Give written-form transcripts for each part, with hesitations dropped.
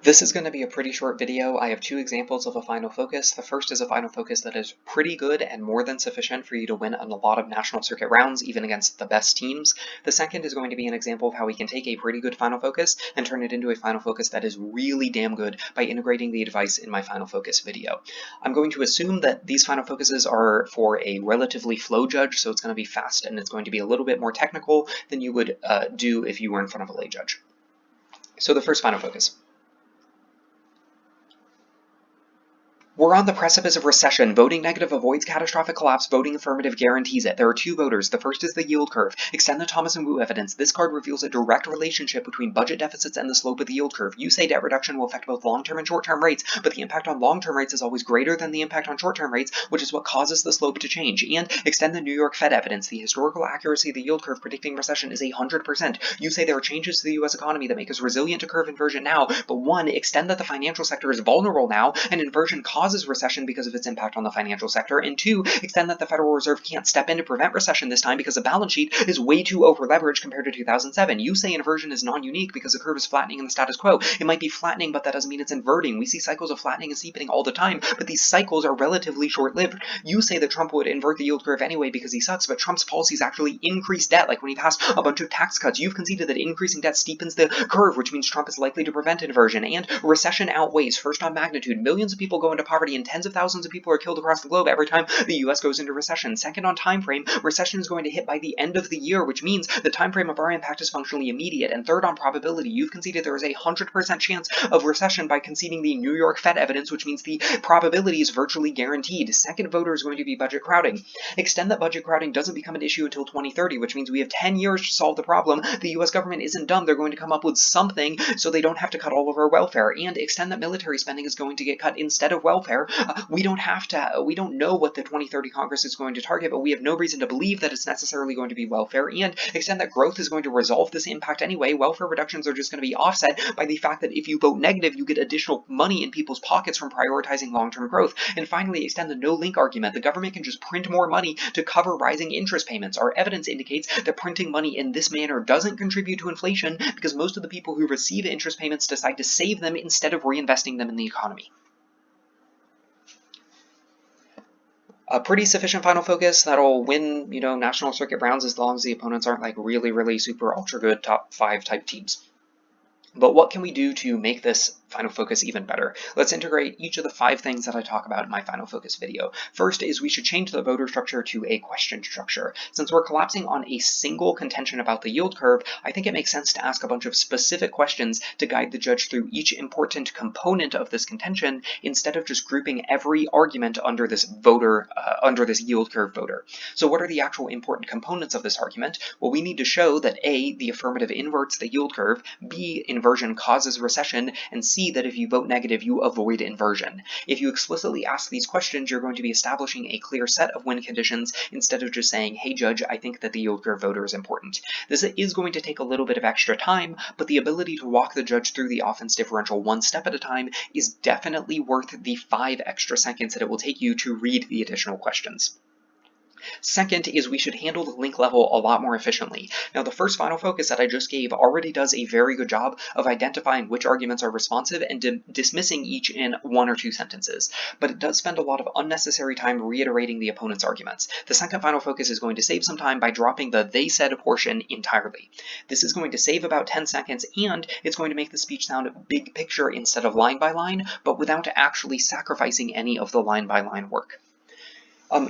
This is going to be a pretty short video. I have two examples of a final focus. The first is a final focus that is pretty good and more than sufficient for you to win on a lot of national circuit rounds, even against the best teams. The second is going to be an example of how we can take a pretty good final focus and turn it into a final focus that is really damn good by integrating the advice in my final focus video. I'm going to assume that these final focuses are for a relatively flow judge, so it's going to be fast and it's going to be a little bit more technical than you would do if you were in front of a lay judge. So the first final focus. We're on the precipice of recession. Voting negative avoids catastrophic collapse. Voting affirmative guarantees it. There are two voters. The first is the yield curve. Extend the Thomas and Wu evidence. This card reveals a direct relationship between budget deficits and the slope of the yield curve. You say debt reduction will affect both long-term and short-term rates, but the impact on long-term rates is always greater than the impact on short-term rates, which is what causes the slope to change. And extend the New York Fed evidence. The historical accuracy of the yield curve predicting recession is 100%. You say there are changes to the U.S. economy that make us resilient to curve inversion now, but one, extend that the financial sector is vulnerable now, and inversion causes recession because of its impact on the financial sector, and two, extend that the Federal Reserve can't step in to prevent recession this time because the balance sheet is way too over-leveraged compared to 2007. You say inversion is non-unique because the curve is flattening in the status quo. It might be flattening, but that doesn't mean it's inverting. We see cycles of flattening and steepening all the time, but these cycles are relatively short-lived. You say that Trump would invert the yield curve anyway because he sucks, but Trump's policies actually increase debt, like when he passed a bunch of tax cuts. You've conceded that increasing debt steepens the curve, which means Trump is likely to prevent inversion, and recession outweighs, first on magnitude, millions of people go into poverty and tens of thousands of people are killed across the globe every time the US goes into recession. Second on time frame, recession is going to hit by the end of the year, which means the time frame of our impact is functionally immediate. And third on probability, you've conceded there is 100% chance of recession by conceding the New York Fed evidence, which means the probability is virtually guaranteed. Second voter is going to be budget crowding. Extend that budget crowding doesn't become an issue until 2030, which means we have 10 years to solve the problem. The US government isn't dumb. They're going to come up with something so they don't have to cut all of our welfare. And extend that military spending is going to get cut instead of welfare. We don't know what the 2030 Congress is going to target, but we have no reason to believe that it's necessarily going to be welfare, and extend that growth is going to resolve this impact anyway. Welfare reductions are just going to be offset by the fact that if you vote negative, you get additional money in people's pockets from prioritizing long-term growth. And finally, extend the no-link argument. The government can just print more money to cover rising interest payments. Our evidence indicates that printing money in this manner doesn't contribute to inflation because most of the people who receive interest payments decide to save them instead of reinvesting them in the economy. A pretty sufficient final focus that'll win, national circuit rounds as long as the opponents aren't like really super ultra good top 5 type teams. But what can we do to make this final focus even better? Let's integrate each of the 5 things that I talk about in my final focus video. First is we should change the voter structure to a question structure. Since we're collapsing on a single contention about the yield curve, I think it makes sense to ask a bunch of specific questions to guide the judge through each important component of this contention instead of just grouping every argument under this yield curve voter. So what are the actual important components of this argument? Well, we need to show that A, the affirmative inverts the yield curve, B, inversion causes recession, and C, that if you vote negative, you avoid inversion. If you explicitly ask these questions, you're going to be establishing a clear set of win conditions instead of just saying, hey judge, I think that the yield curve voter is important. This is going to take a little bit of extra time, but the ability to walk the judge through the offense differential one step at a time is definitely worth the 5 extra seconds that it will take you to read the additional questions. Second is we should handle the link level a lot more efficiently. Now, the first final focus that I just gave already does a very good job of identifying which arguments are responsive and dismissing each in 1 or 2 sentences, but it does spend a lot of unnecessary time reiterating the opponent's arguments. The second final focus is going to save some time by dropping the they said portion entirely. This is going to save about 10 seconds, and it's going to make the speech sound big picture instead of line by line, but without actually sacrificing any of the line by line work.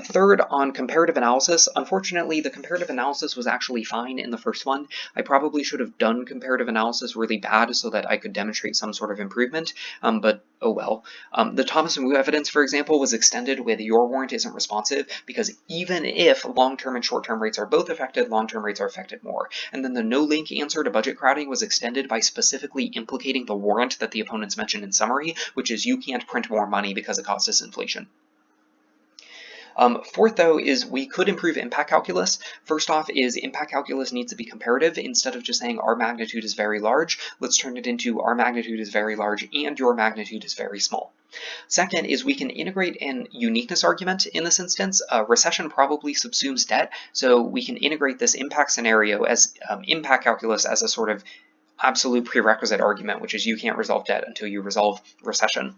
Third, on comparative analysis, unfortunately, the comparative analysis was actually fine in the first one. I probably should have done comparative analysis really bad so that I could demonstrate some sort of improvement, but oh well. The Thomas and Wu evidence, for example, was extended with your warrant isn't responsive because even if long-term and short-term rates are both affected, long-term rates are affected more. And then the no-link answer to budget crowding was extended by specifically implicating the warrant that the opponents mentioned in summary, which is you can't print more money because it causes inflation. Fourth, though, is we could improve impact calculus. First off is impact calculus needs to be comparative. Instead of just saying our magnitude is very large, let's turn it into our magnitude is very large and your magnitude is very small. Second is we can integrate an uniqueness argument in this instance. Recession probably subsumes debt, so we can integrate this impact scenario as impact calculus as a sort of absolute prerequisite argument, which is you can't resolve debt until you resolve recession,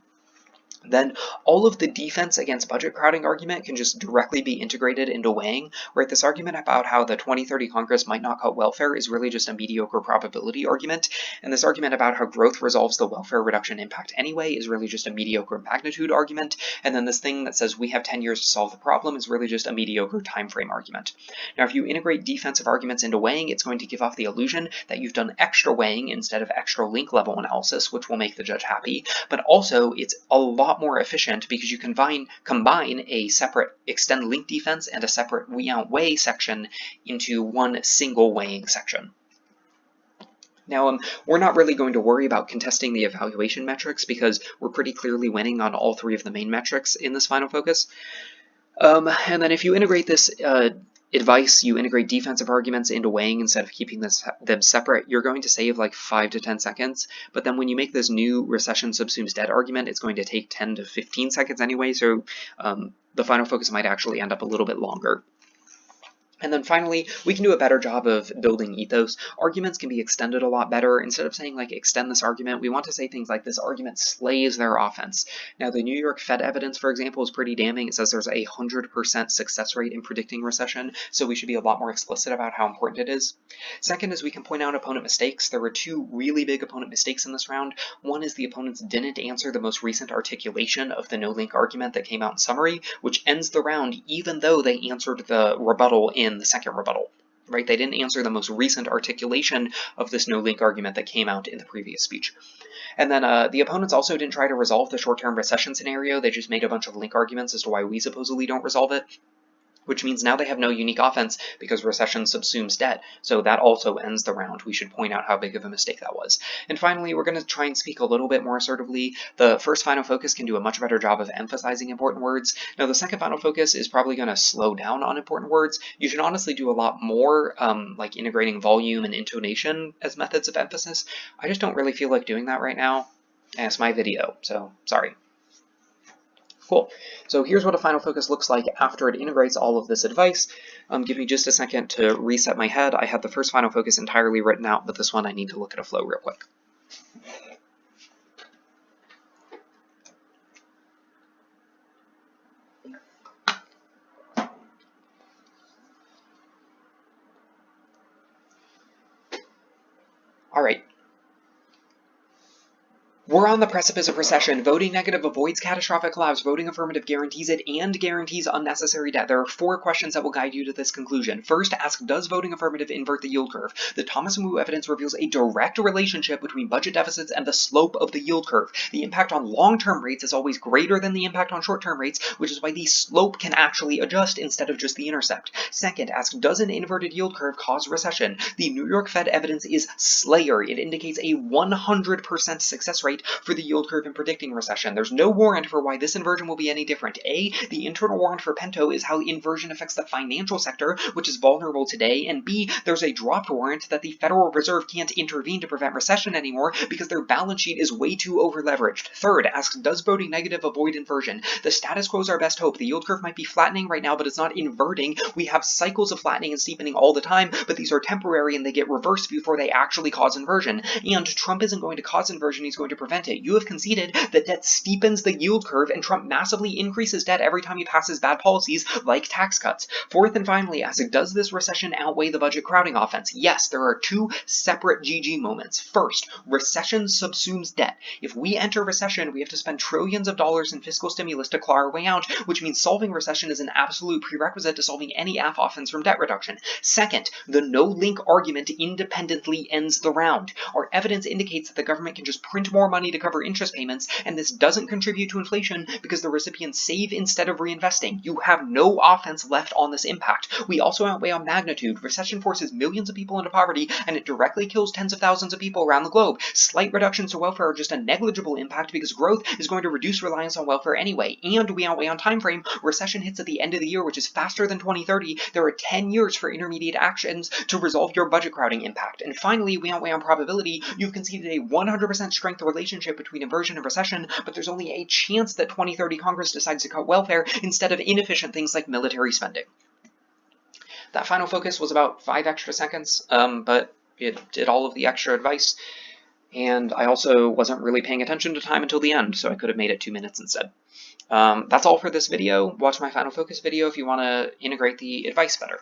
then all of the defense against budget crowding argument can just directly be integrated into weighing, where this argument about how the 2030 Congress might not cut welfare is really just a mediocre probability argument, and this argument about how growth resolves the welfare reduction impact anyway is really just a mediocre magnitude argument, and then this thing that says we have 10 years to solve the problem is really just a mediocre time frame argument. Now, if you integrate defensive arguments into weighing, it's going to give off the illusion that you've done extra weighing instead of extra link level analysis, which will make the judge happy, but also it's a lot more efficient because you combine a separate extend link defense and a separate we outweigh section into one single weighing section. Now, we're not really going to worry about contesting the evaluation metrics because we're pretty clearly winning on all three of the main metrics in this final focus. And then if you integrate this advice, you integrate defensive arguments into weighing instead of keeping them separate, you're going to save like 5 to 10 seconds. But then when you make this new recession subsumes debt argument, it's going to take 10 to 15 seconds anyway, so the final focus might actually end up a little bit longer. And then finally, we can do a better job of building ethos. Arguments can be extended a lot better. Instead of saying, like, extend this argument, we want to say things like, this argument slays their offense. Now, the New York Fed evidence, for example, is pretty damning. It says there's a 100% success rate in predicting recession, so we should be a lot more explicit about how important it is. Second is we can point out opponent mistakes. There were two really big opponent mistakes in this round. One is the opponents didn't answer the most recent articulation of the no-link argument that came out in summary, which ends the round even though they answered the rebuttal in the second rebuttal, right? They didn't answer the most recent articulation of this no-link argument that came out in the previous speech. And then the opponents also didn't try to resolve the short-term recession scenario. They just made a bunch of link arguments as to why we supposedly don't resolve it, which means now they have no unique offense because recession subsumes debt, so that also ends the round. We should point out how big of a mistake that was. And finally, we're going to try and speak a little bit more assertively. The first final focus can do a much better job of emphasizing important words. Now, the second final focus is probably going to slow down on important words. You should honestly do a lot more, like integrating volume and intonation as methods of emphasis. I just don't really feel like doing that right now, and it's my video, so sorry. Cool. So here's what a final focus looks like after it integrates all of this advice. Give me just a second to reset my head. I had the first final focus entirely written out, but this one I need to look at a flow real quick. All right. We're on the precipice of recession. Voting negative avoids catastrophic collapse. Voting affirmative guarantees it and guarantees unnecessary debt. There are 4 questions that will guide you to this conclusion. First, ask, does voting affirmative invert the yield curve? The Thomas and Wu evidence reveals a direct relationship between budget deficits and the slope of the yield curve. The impact on long-term rates is always greater than the impact on short-term rates, which is why the slope can actually adjust instead of just the intercept. Second, ask, does an inverted yield curve cause recession? The New York Fed evidence is slayer. It indicates a 100% success rate for the yield curve in predicting recession. There's no warrant for why this inversion will be any different. A, the internal warrant for Pento is how the inversion affects the financial sector, which is vulnerable today, and B, there's a dropped warrant that the Federal Reserve can't intervene to prevent recession anymore because their balance sheet is way too over-leveraged. Third, asks, does voting negative avoid inversion? The status quo is our best hope. The yield curve might be flattening right now, but it's not inverting. We have cycles of flattening and steepening all the time, but these are temporary and they get reversed before they actually cause inversion. And Trump isn't going to cause inversion, he's going to prevent it. You have conceded that debt steepens the yield curve and Trump massively increases debt every time he passes bad policies like tax cuts. Fourth and finally, ask, does this recession outweigh the budget crowding offense? Yes, there are 2 separate GG moments. First, recession subsumes debt. If we enter recession, we have to spend trillions of dollars in fiscal stimulus to claw our way out, which means solving recession is an absolute prerequisite to solving any AF offense from debt reduction. Second, the no-link argument independently ends the round. Our evidence indicates that the government can just print more money to cover interest payments, and this doesn't contribute to inflation because the recipients save instead of reinvesting. You have no offense left on this impact. We also outweigh on magnitude. Recession forces millions of people into poverty, and it directly kills tens of thousands of people around the globe. Slight reductions to welfare are just a negligible impact because growth is going to reduce reliance on welfare anyway. And we outweigh on time frame. Recession hits at the end of the year, which is faster than 2030. There are 10 years for intermediate actions to resolve your budget crowding impact. And finally, we outweigh on probability. You've conceded a 100% strength relationship between inversion and recession, but there's only a chance that 2030 Congress decides to cut welfare instead of inefficient things like military spending. That final focus was about 5 extra seconds, but it did all of the extra advice, and I also wasn't really paying attention to time until the end, so I could have made it 2 minutes instead. That's all for this video. Watch my Final Focus video if you want to integrate the advice better.